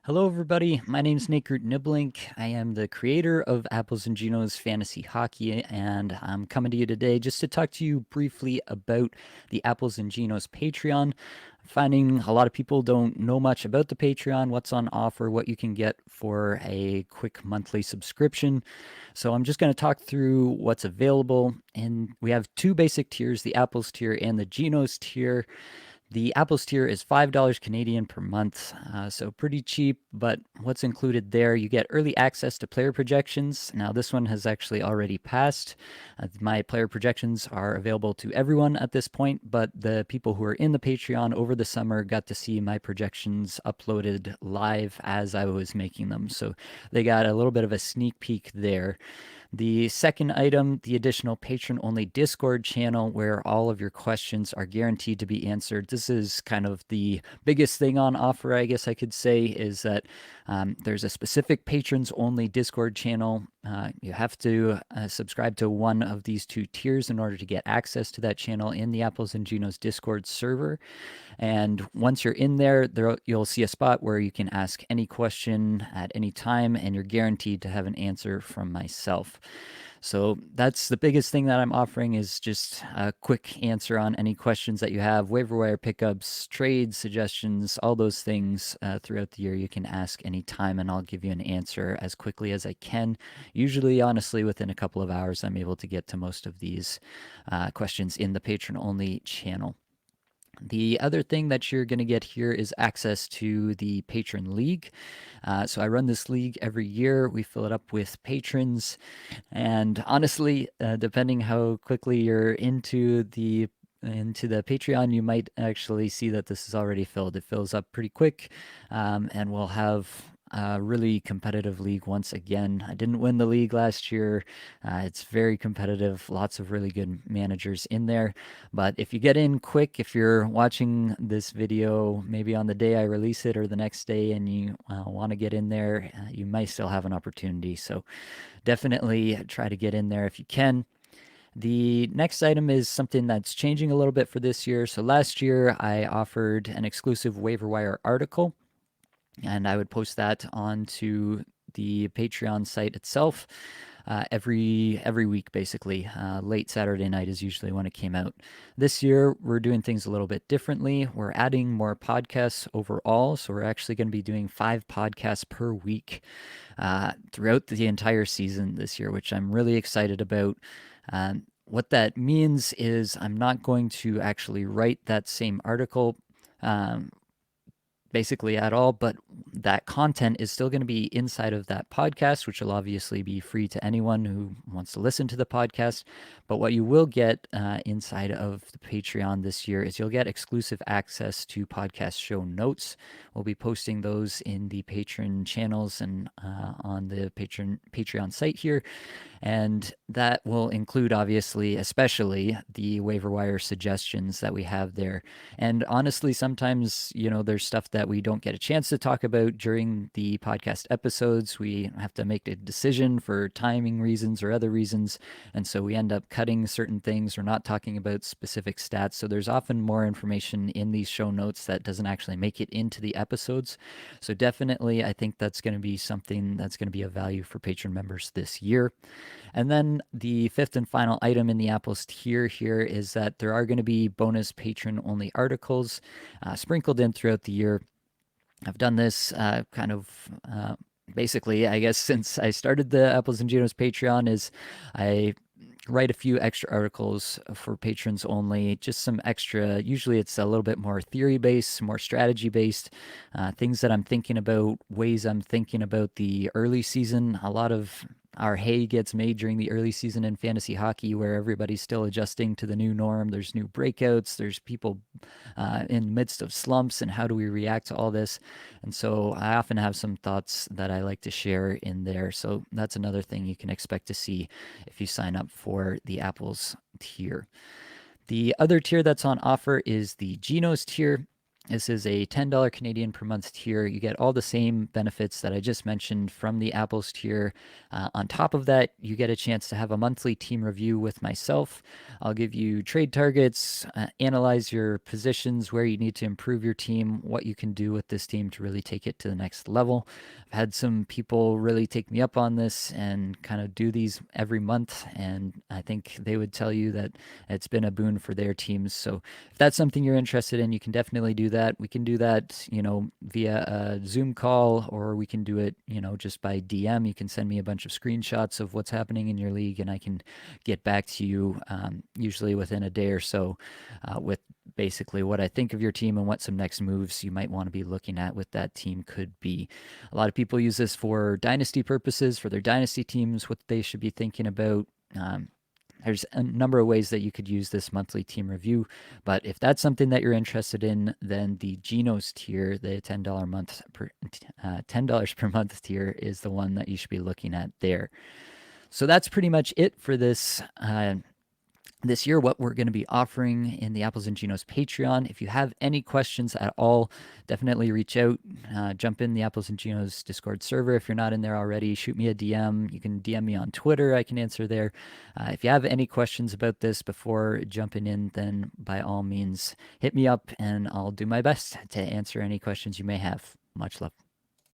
Hello, everybody. My name is Nate Niblink. I am the creator of Apples and Ginos Fantasy Hockey, and I'm coming to you today just to talk to you briefly about the Apples and Ginos Patreon. I'm finding a lot of people don't know much about the Patreon, what's on offer, what you can get for a quick monthly subscription. So I'm just going to talk through what's available. And we have two basic tiers, the Apples tier and the Ginos tier. The Apples tier is $5 Canadian per month, so pretty cheap. But what's included there? You get early access to player projections. Now, this one has actually already passed. My player projections are available to everyone at this point, but the people who are in the Patreon over the summer got to see my projections uploaded live as I was making them. So they got a little bit of a sneak peek there. The second item, the additional patron-only Discord channel where all of your questions are guaranteed to be answered. This is kind of the biggest thing on offer, I guess I could say, is that there's a specific patrons-only Discord channel. You have to subscribe to one of these two tiers in order to get access to that channel in the Apples and Ginos Discord server. And once you're in there, you'll see a spot where you can ask any question at any time, and you're guaranteed to have an answer from myself. So that's the biggest thing that I'm offering is just a quick answer on any questions that you have, waiver wire pickups, trades, suggestions, all those things throughout the year. You can ask anytime, and I'll give you an answer as quickly as I can. Usually, honestly, within a couple of hours, I'm able to get to most of these questions in the patron-only channel. The other thing that you're going to get here is access to the Patron League. So I run this league every year. We fill it up with patrons. And honestly, depending how quickly you're into the Patreon, you might actually see that this is already filled. It fills up pretty quick, and we'll have a really competitive league once again. I didn't win the league last year. It's very competitive, lots of really good managers in there. But if you get in quick, if you're watching this video maybe on the day I release it or the next day and you want to get in there, you might still have an opportunity. So definitely try to get in there if you can. The next item is something that's changing a little bit for this year. So last year I offered an exclusive waiver wire article, and I would post that onto the Patreon site itself every week, basically. Late Saturday night is usually when it came out. This year, we're doing things a little bit differently. We're adding more podcasts overall, so we're actually going to be doing 5 podcasts per week throughout the entire season this year, which I'm really excited about. What that means is I'm not going to actually write that same article um, basically at all, but that content is still going to be inside of that podcast, which will obviously be free to anyone who wants to listen to the podcast. But what you will get inside of the Patreon this year is you'll get exclusive access to podcast show notes. We'll be posting those in the patron channels and on the Patreon site here. And that will include, obviously, especially the waiver wire suggestions that we have there. And honestly, sometimes, there's stuff that we don't get a chance to talk about during the podcast episodes. We have to make a decision for timing reasons or other reasons. And so we end up cutting certain things or not talking about specific stats. So there's often more information in these show notes that doesn't actually make it into the episodes. So definitely, I think that's going to be something that's going to be of value for patron members this year. And then the fifth and final item in the Apples tier here is that there are going to be bonus patron only articles sprinkled in throughout the year. I've done this basically, I guess, since I started the Apples and Ginos Patreon, is I write a few extra articles for patrons only, just some extra. Usually it's a little bit more theory based, more strategy based, things that I'm thinking about, ways I'm thinking about the early season. A lot of our hay gets made during the early season in fantasy hockey where everybody's still adjusting to the new norm. There's new breakouts, there's people in the midst of slumps, and how do we react to all this? And so I often have some thoughts that I like to share in there. So that's another thing you can expect to see if you sign up for the Apples tier. The other tier that's on offer is the Ginos tier. This is a $10 Canadian per month tier. You get all the same benefits that I just mentioned from the Apples tier. On top of that, you get a chance to have a monthly team review with myself. I'll give you trade targets, analyze your positions, where you need to improve your team, what you can do with this team to really take it to the next level. I've had some people really take me up on this and kind of do these every month, and I think they would tell you that it's been a boon for their teams. So if that's something you're interested in, you can definitely do that. We can do that, via a Zoom call, or we can do it, just by DM. You can send me a bunch of screenshots of what's happening in your league, and I can get back to you, usually within a day or so, with basically what I think of your team and what some next moves you might want to be looking at with that team could be. A lot of people use this for dynasty purposes, for their dynasty teams, what they should be thinking about. There's a number of ways that you could use this monthly team review, but if that's something that you're interested in, then the Ginos tier, the $10 per month tier, is the one that you should be looking at there. So that's pretty much it for this year, what we're going to be offering in the Apples and Ginos Patreon. If you have any questions at all, definitely reach out. Jump in the Apples and Ginos Discord server. If you're not in there already, shoot me a DM. You can DM me on Twitter. I can answer there. If you have any questions about this before jumping in, then by all means, hit me up and I'll do my best to answer any questions you may have. Much love.